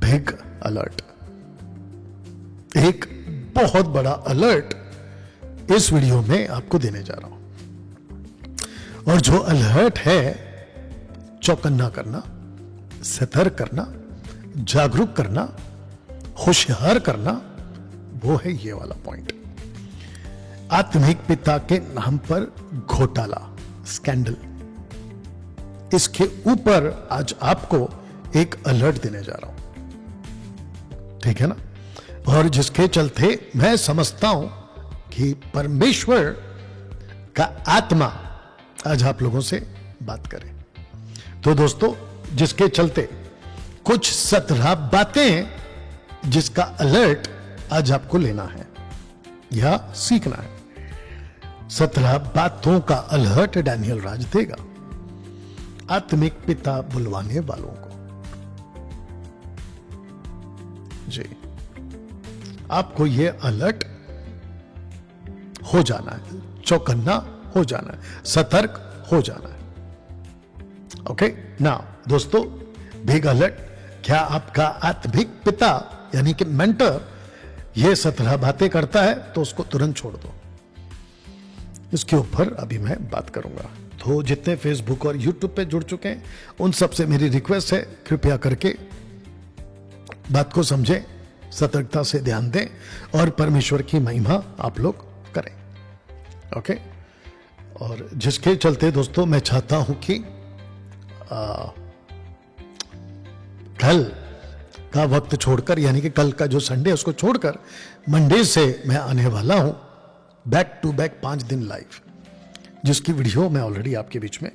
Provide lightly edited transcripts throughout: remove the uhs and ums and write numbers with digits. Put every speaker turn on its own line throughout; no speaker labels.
Big alert, एक बहुत बड़ा अलर्ट इस वीडियो में आपको देने जा रहा हूं। और जो अलर्ट है चौकन्ना करना, सतर्क करना, जागरूक करना, होशियार करना, वो है ये वाला पॉइंट। आत्मिक पिता के नाम पर घोटाला, स्कैंडल, इसके ऊपर आज आपको एक अलर्ट देने जा रहा हूं, ठीक है ना। और जिसके चलते मैं समझता हूं कि परमेश्वर का आत्मा आज आप लोगों से बात करे। तो दोस्तों, जिसके चलते कुछ 17 बातें जिसका अलर्ट आज आपको लेना है या सीखना है। 17 बातों का अलर्ट डैनियल राज देगा आत्मिक पिता बुलवाने वालों को। जी, आपको यह अलर्ट हो जाना है, चौकन्ना हो जाना है, सतर्क हो जाना है। ओके ना दोस्तों, बिग अलर्ट, क्या आपका आत्मिक पिता यानी कि मेंटर ये 17 बातें करता है तो उसको तुरंत छोड़ दो। इसके ऊपर अभी मैं बात करूंगा। तो जितने फेसबुक और यूट्यूब पे जुड़ चुके हैं उन सबसे मेरी रिक्वेस्ट है, कृपया करके बात को समझें, सतर्कता से ध्यान दें और परमेश्वर की महिमा आप लोग करें। ओके। और जिसके चलते दोस्तों मैं चाहता हूं कि कल का वक्त छोड़कर, यानी कि कल का जो संडे उसको छोड़कर मंडे से मैं आने वाला हूं बैक टू बैक 5 दिन लाइव, जिसकी वीडियो मैं ऑलरेडी आपके बीच में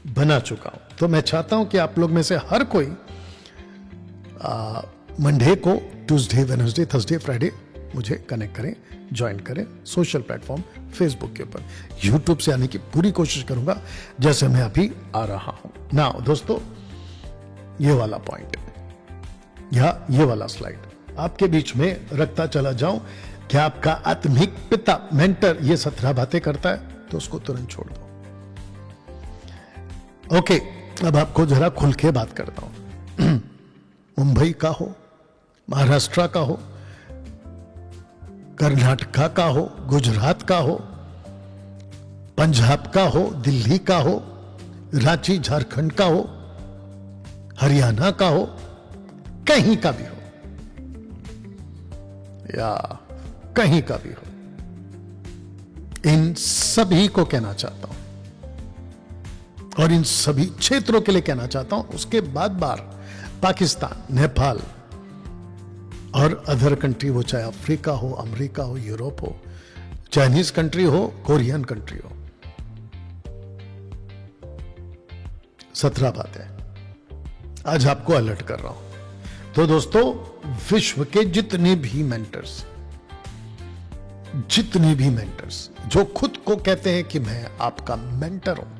बना चुका हूं। तो मैं चाहता हूं कि आप लोग में से हर कोई मंडे को, ट्यूसडे, वेडनेसडे, थर्सडे, फ्राइडे मुझे कनेक्ट करें, ज्वाइन करें सोशल प्लेटफॉर्म फेसबुक के ऊपर। यूट्यूब से आने की पूरी कोशिश करूंगा जैसे मैं अभी आ रहा हूं ना। दोस्तों, ये वाला पॉइंट या ये वाला स्लाइड आपके बीच में रखता चला जाऊं। क्या आपका आत्मिक पिता मेंटर ये 17 बातें करता है तो उसको तुरंत छोड़ दो। ओके, अब आपको जरा खुल के बात करता हूं। मुंबई का हो, महाराष्ट्र का हो, कर्नाटका का हो, गुजरात का हो, पंजाब का हो, दिल्ली का हो, रांची झारखंड का हो, हरियाणा का हो, कहीं का भी हो या कहीं का भी हो, इन सभी को कहना चाहता हूं और इन सभी क्षेत्रों के लिए कहना चाहता हूं। उसके बाद बार पाकिस्तान, नेपाल और अदर कंट्री हो, चाहे अफ्रीका हो, अमेरिका हो, यूरोप हो, चाइनीज कंट्री हो, कोरियन कंट्री हो, 17 बातें आज आपको अलर्ट कर रहा हूं। तो दोस्तों, विश्व के जितने भी मेंटर्स जो खुद को कहते हैं कि मैं आपका मेंटर हूं,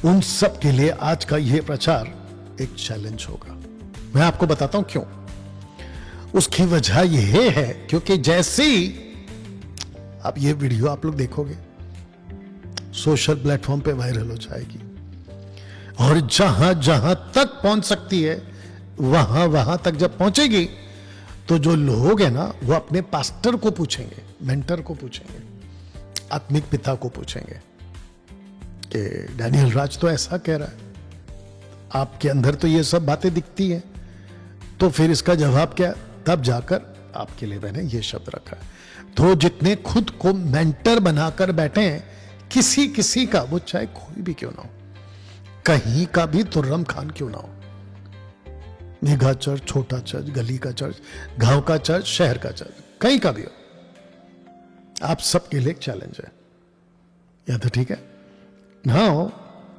उन सब के लिए आज का यह प्रचार एक चैलेंज होगा। मैं आपको बताता हूं क्यों। उसकी वजह यह है क्योंकि जैसे ही आप ये वीडियो आप लोग देखोगे, सोशल प्लेटफॉर्म पे वायरल हो जाएगी और जहां जहां तक पहुंच सकती है वहां तक जब पहुंचेगी तो जो लोग हैं ना वो अपने पास्टर को पूछेंगे, मेंटर को पूछेंगे, आत्मिक पिता को पूछेंगे कि डैनियल राज तो ऐसा कह रहा है, आपके अंदर तो ये सब बातें दिखती हैं, तो फिर इसका जवाब क्या? तब जाकर आपके लिए मैंने ये शब्द रखा है। तो जितने खुद को मेंटर बनाकर बैठे हैं, किसी किसी का, वो चाहे कोई भी क्यों ना हो, कहीं का भी तुर्रम खान क्यों ना हो, मेगा चर्च, छोटा चर्च, गली का चर्च, गांव का चर्च, शहर का चर्च, कहीं का भी हो, आप सबके लिए एक चैलेंज है। या तो ठीक है ना।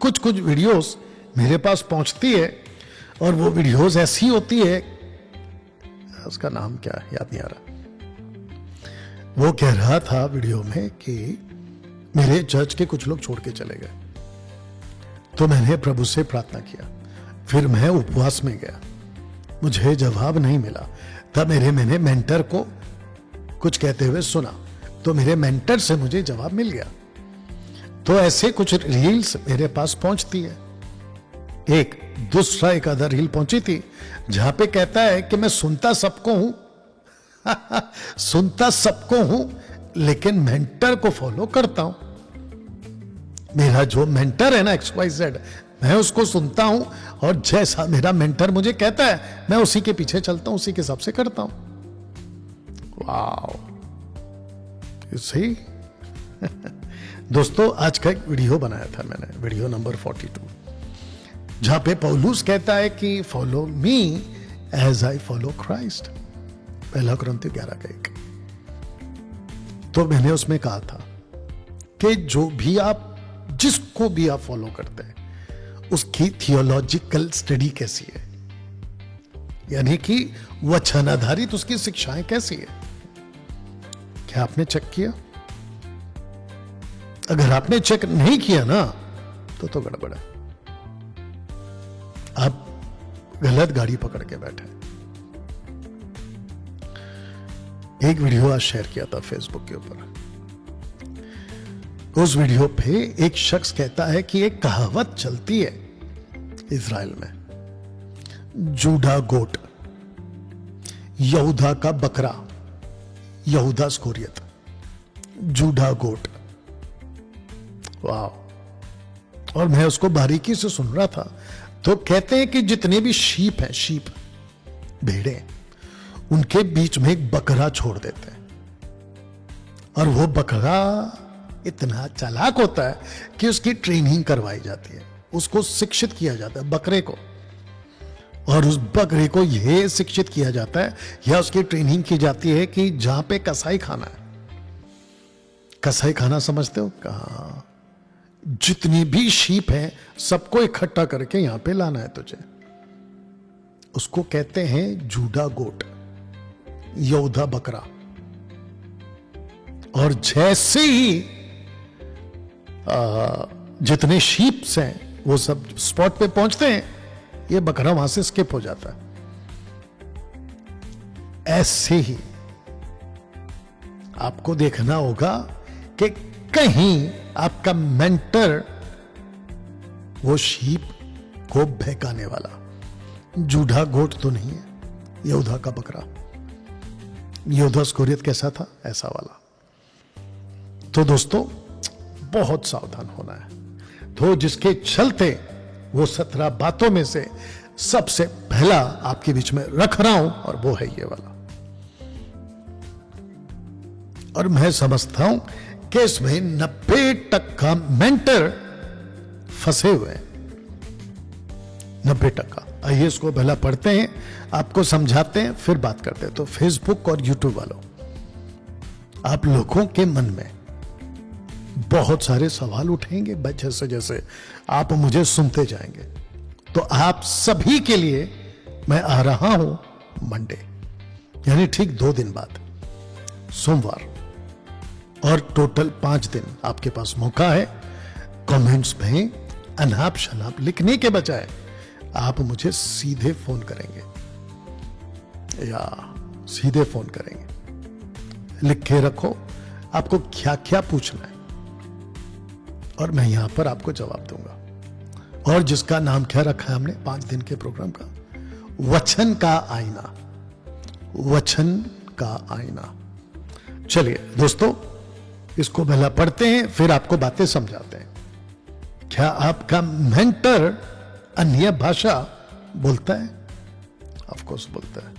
कुछ कुछ वीडियोस मेरे पास पहुंचती है और वो वीडियोस ऐसी होती है, उसका नाम क्या है याद नहीं आ रहा। वो कह रहा था वीडियो में कि मेरे चर्च के कुछ लोग छोड़ के चले गए, तो मैंने प्रभु से प्रार्थना किया, फिर मैं उपवास में गया, मुझे जवाब नहीं मिला। तब मैंने मेंटर को कुछ कहते हुए सुना, तो मेरे मेंटर से मुझे जवाब मिल गया। तो ऐसे कुछ रील्स मेरे पास पहुंचती है एक दूसरा एक अदर रील पहुंची थी जहां पे कहता है कि मैं सुनता सबको हूं सुनता सबको हूं लेकिन मेंटर को फॉलो करता हूं। मेरा जो मेंटर है ना XYZ, मैं उसको सुनता हूं और जैसा मेरा मेंटर मुझे कहता है मैं उसी के पीछे चलता हूं, उसी के हिसाब से करता हूं। वाओ, सही। दोस्तों आज का एक वीडियो बनाया था मैंने, वीडियो नंबर 42, जहां पे पौलुस कहता है कि follow me as I follow Christ, 1 कुरिन्थियों 11:1। तो मैंने उसमें कहा था कि जो भी आप, जिसको भी आप फॉलो करते हैं उसकी थियोलॉजिकल स्टडी कैसी है, यानी कि वचन आधारित उसकी शिक्षाएं कैसी है। क्या आपने चेक किया? अगर आपने चेक नहीं किया ना तो गड़बड़ है, आप गलत गाड़ी पकड़ के बैठे। एक वीडियो आज शेयर किया था फेसबुक के ऊपर। उस वीडियो पे एक शख्स कहता है कि एक कहावत चलती है इजराइल में, जूडा गोट, यहूदा का बकरा, यहूदा स्कोरियत, जूडा गोट। वाह। और मैं उसको बारीकी से सुन रहा था। तो कहते हैं कि जितने भी शीप हैं, शीप भेड़े, उनके बीच में एक बकरा छोड़ देते हैं और वो बकरा इतना चालाक होता है कि उसकी ट्रेनिंग करवाई जाती है, उसको शिक्षित किया जाता है बकरे को, और उस बकरे को यह शिक्षित किया जाता है या उसकी ट्रेनिंग की जाती है कि जहां पे कसाई खाना है, कसाई खाना समझते हो, कहा जितनी भी शीप हैं सबको इकट्ठा करके यहां पे लाना है तुझे। उसको कहते हैं जूडा गोट, यहूदा बकरा। और जैसे ही जितने शीप्स हैं वो सब स्पॉट पे पहुंचते हैं, ये बकरा वहां से स्किप हो जाता है। ऐसे ही आपको देखना होगा कि कहीं आपका मेंटर वो शीप को बहकाने वाला जूडा गोट तो नहीं है, यहूदा का बकरा। यहूदा स्कोरियत कैसा था? ऐसा वाला। तो दोस्तों बहुत सावधान होना है। तो जिसके चलते वो 17 बातों में से सबसे पहला आपके बीच में रख रहा हूं, और वो है ये वाला। और मैं समझता हूं कि इसमें 90% मेंटर फंसे हुए हैं, 90%। आइए इसको पहला पढ़ते हैं, आपको समझाते हैं, फिर बात करते हैं। तो फेसबुक और यूट्यूब वालों, आप लोगों के मन में बहुत सारे सवाल उठेंगे जैसे जैसे आप मुझे सुनते जाएंगे। तो आप सभी के लिए मैं आ रहा हूं मंडे, यानी ठीक 2 दिन बाद, सोमवार, और टोटल 5 दिन आपके पास मौका है। कमेंट्स में अनाप शनाप लिखने के बजाय आप मुझे सीधे फोन करेंगे, या सीधे फोन करेंगे। लिख के रखो आपको क्या क्या पूछना है, और मैं यहां पर आपको जवाब दूंगा। और जिसका नाम क्या रखा है हमने 5 दिन के प्रोग्राम का, वचन का आईना, वचन का आईना। चलिए दोस्तों, इसको पहला पढ़ते हैं, फिर आपको बातें समझाते हैं। क्या आपका मेंटर अन्य भाषा बोलता है? ऑफ कोर्स बोलता है।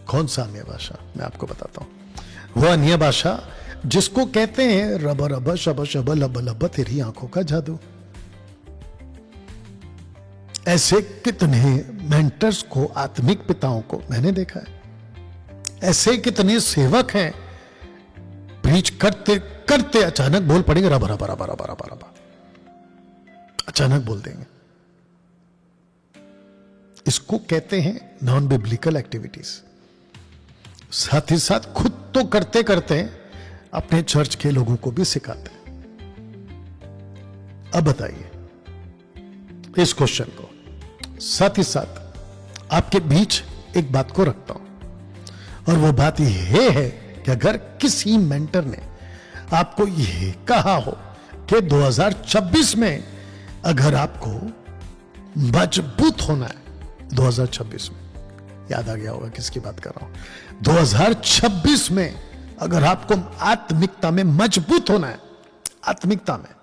कौन सा अन्य भाषा? मैं आपको बताता हूं। वो अन्य भाषा जिसको कहते हैं रब रब शब शब लब लब तेरी आंखों का जादू। ऐसे कितने मेंटर्स को, आत्मिक पिताओं को मैंने देखा है। ऐसे कितने सेवक हैं, प्रीच करते करते अचानक बोल पड़ेंगे रब रब रब रब रब रब, अचानक बोल देंगे। इसको कहते हैं नॉन बिब्लिकल एक्टिविटीज। साथ ही साथ खुद तो करते करते अपने चर्च के लोगों को भी सिखाते हैं। अब बताइए इस क्वेश्चन को, साथ ही साथ आपके बीच एक बात को रखता हूं, और वो बात यह है कि अगर किसी मेंटर ने आपको यह कहा हो कि 2026 में अगर आपको मजबूत होना है 2026 में, याद आ गया होगा किसकी बात कर रहा हूं। 2026 में अगर आपको आत्मिकता में मजबूत होना है, आत्मिकता में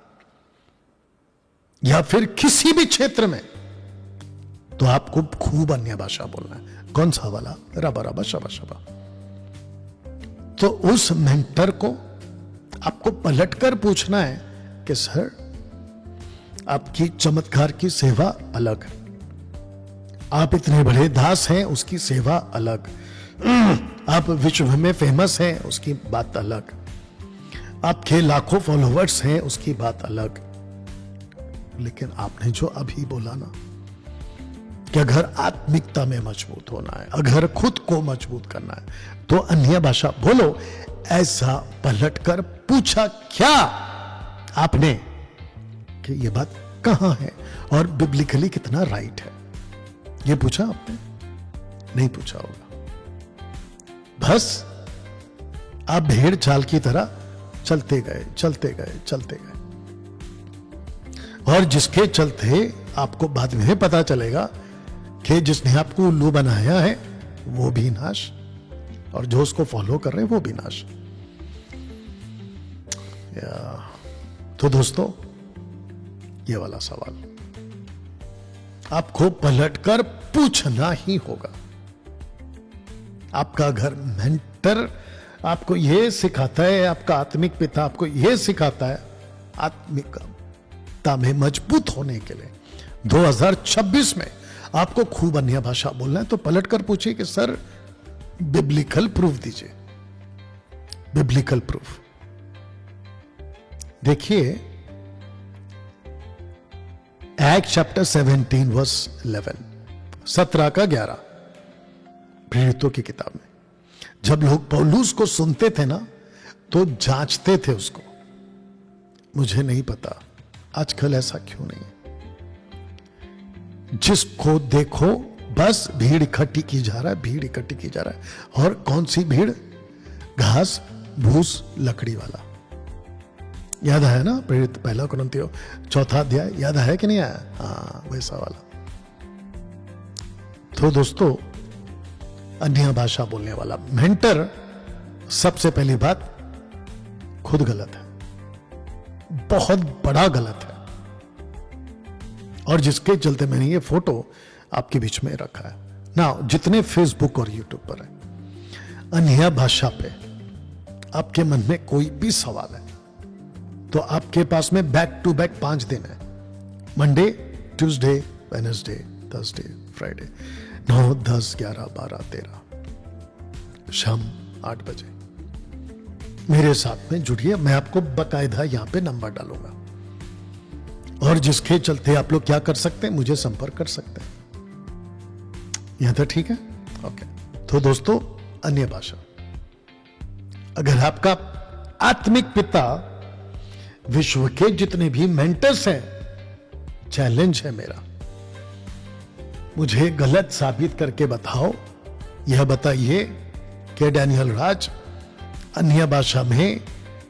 या फिर किसी भी क्षेत्र में, तो आपको खूब अन्य भाषा बोलना है। कौन सा वाला? रबा रबा शबा शबा। तो उस मेंटर को आपको पलटकर पूछना है कि सर, आपकी चमत्कार की सेवा अलग, आप इतने बड़े दास हैं, उसकी सेवा अलग, आप विश्व में फेमस हैं, उसकी बात अलग, आपके लाखों फॉलोवर्स हैं, उसकी बात अलग। लेकिन आपने जो अभी बोला ना कि अगर आत्मिकता में मजबूत होना है, अगर खुद को मजबूत करना है, तो अन्य भाषा बोलो। ऐसा पलटकर पूछा क्या आपने कि ये बात कहां है और बिब्लिकली कितना राइट है? ये पूछा आपने? नहीं पूछा होगा। बस आप भेड़ चाल की तरह चलते गए, चलते गए, चलते गए, और जिसके चलते आपको बाद में पता चलेगा कि जिसने आपको उल्लू बनाया है वो भी नाश, और जो उसको फॉलो कर रहे हैं वो भी नाश। तो दोस्तों, ये वाला सवाल आपको पलटकर पूछना ही होगा। आपका घर मेंटर आपको यह सिखाता है, आपका आत्मिक पिता आपको यह सिखाता है आत्मिकता में मजबूत होने के लिए 2026 में आपको खूब अन्य भाषा बोलना है, तो पलटकर पूछिए कि सर, बिब्लिकल प्रूफ दीजिए, बिब्लिकल प्रूफ। देखिए, एक्ट चैप्टर 17 वर्स 11, 17 का 11, प्रेरितों की किताब में जब लोग पौलुस को सुनते थे ना, तो जांचते थे उसको। मुझे नहीं पता आजकल ऐसा क्यों नहीं है। जिसको देखो बस भीड़ इकट्ठी की जा रहा है, भीड़ इकट्ठी की जा रहा है। और कौन सी भीड़? घास भूस लकड़ी वाला। याद है ना प्रेरित पहला कुरिन्थियों 4 अध्याय, याद है कि नहीं आया? हाँ, वैसा वाला। तो दोस्तों, अन्य भाषा बोलने वाला मेंटर, सबसे पहली बात, खुद गलत है, बहुत बड़ा गलत है। और जिसके चलते मैंने ये फोटो आपके बीच में रखा है ना, जितने फेसबुक और यूट्यूब पर है, अन्य भाषा पे आपके मन में कोई भी सवाल है, तो आपके पास में बैक टू बैक 5 दिन है। Monday, Tuesday, Wednesday, Thursday, Friday, 9, 10, 11, 12, 13 शाम 8 बजे मेरे साथ में जुड़िए। मैं आपको बकायदा यहां पे नंबर डालूंगा, और जिसके चलते आप लोग क्या कर सकते हैं, मुझे संपर्क कर सकते हैं। यहां तक ठीक है? ओके। तो दोस्तों, अन्य भाषा, अगर आपका आत्मिक पिता, विश्व के जितने भी मेंटर्स हैं, चैलेंज है मेरा, मुझे गलत साबित करके बताओ। यह बताइए कि डैनियल राज अन्य भाषा में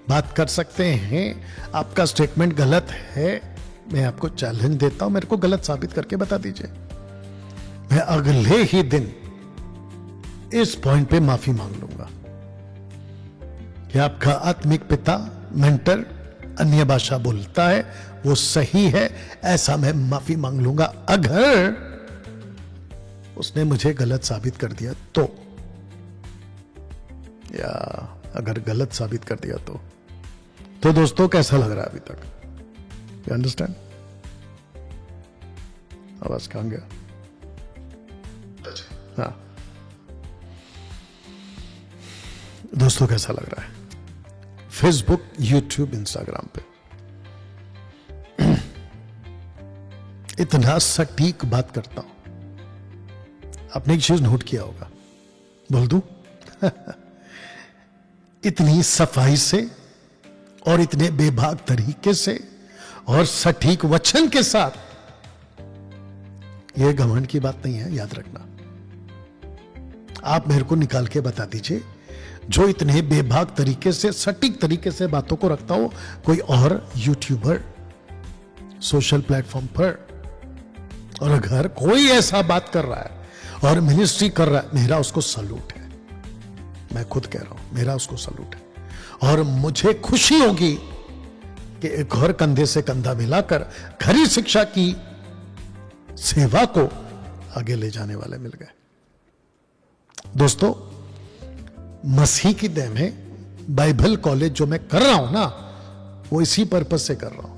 बात कर सकते हैं, आपका स्टेटमेंट गलत है। मैं आपको चैलेंज देता हूं, मेरे को गलत साबित करके बता दीजिए। मैं अगले ही दिन इस पॉइंट पे माफी मांग लूंगा कि आपका आत्मिक पिता, मेंटर, अन्य भाषा बोलता है, वो सही है, ऐसा मैं माफी मांग लूंगा। अगर उसने मुझे गलत साबित कर दिया तो, या अगर गलत साबित कर दिया तो दोस्तों, कैसा लग रहा है अभी तक? You understand? आवाज कहां गया? हाँ दोस्तों, कैसा लग रहा है? फेसबुक, यूट्यूब, इंस्टाग्राम पे इतना सटीक बात करता हूं। आपने एक चीज नोट किया होगा, बोल दूं? इतनी सफाई से और इतने बेबाक तरीके से और सटीक वचन के साथ, यह घमंड की बात नहीं है, याद रखना। आप मेरे को निकाल के बता दीजिए जो इतने बेबाक तरीके से, सटीक तरीके से बातों को रखता हो, कोई और यूट्यूबर, सोशल प्लेटफॉर्म पर और अगर कोई ऐसा बात कर रहा है और मिनिस्ट्री कर रहा है, मेरा उसको सल्यूट है। मैं खुद कह रहा हूं, मेरा उसको सल्यूट है। और मुझे खुशी होगी कि एक और कंधे से कंधा मिलाकर खरी शिक्षा की सेवा को आगे ले जाने वाले मिल गए। दोस्तों, मसीह की देन है, बाइबल कॉलेज जो मैं कर रहा हूं ना, वो इसी पर्पज से कर रहा हूं।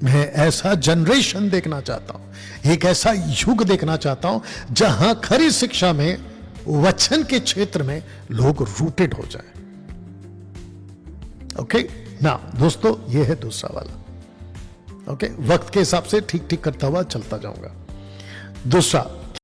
मैं ऐसा जनरेशन देखना चाहता हूं, एक ऐसा युग देखना चाहता हूं जहां खरी शिक्षा में, वचन के क्षेत्र में लोग रूटेड हो जाएं। ओके ना दोस्तों, ये है दूसरा वाला। ओके, वक्त के हिसाब से ठीक ठीक करता हुआ चलता जाऊंगा। दूसरा,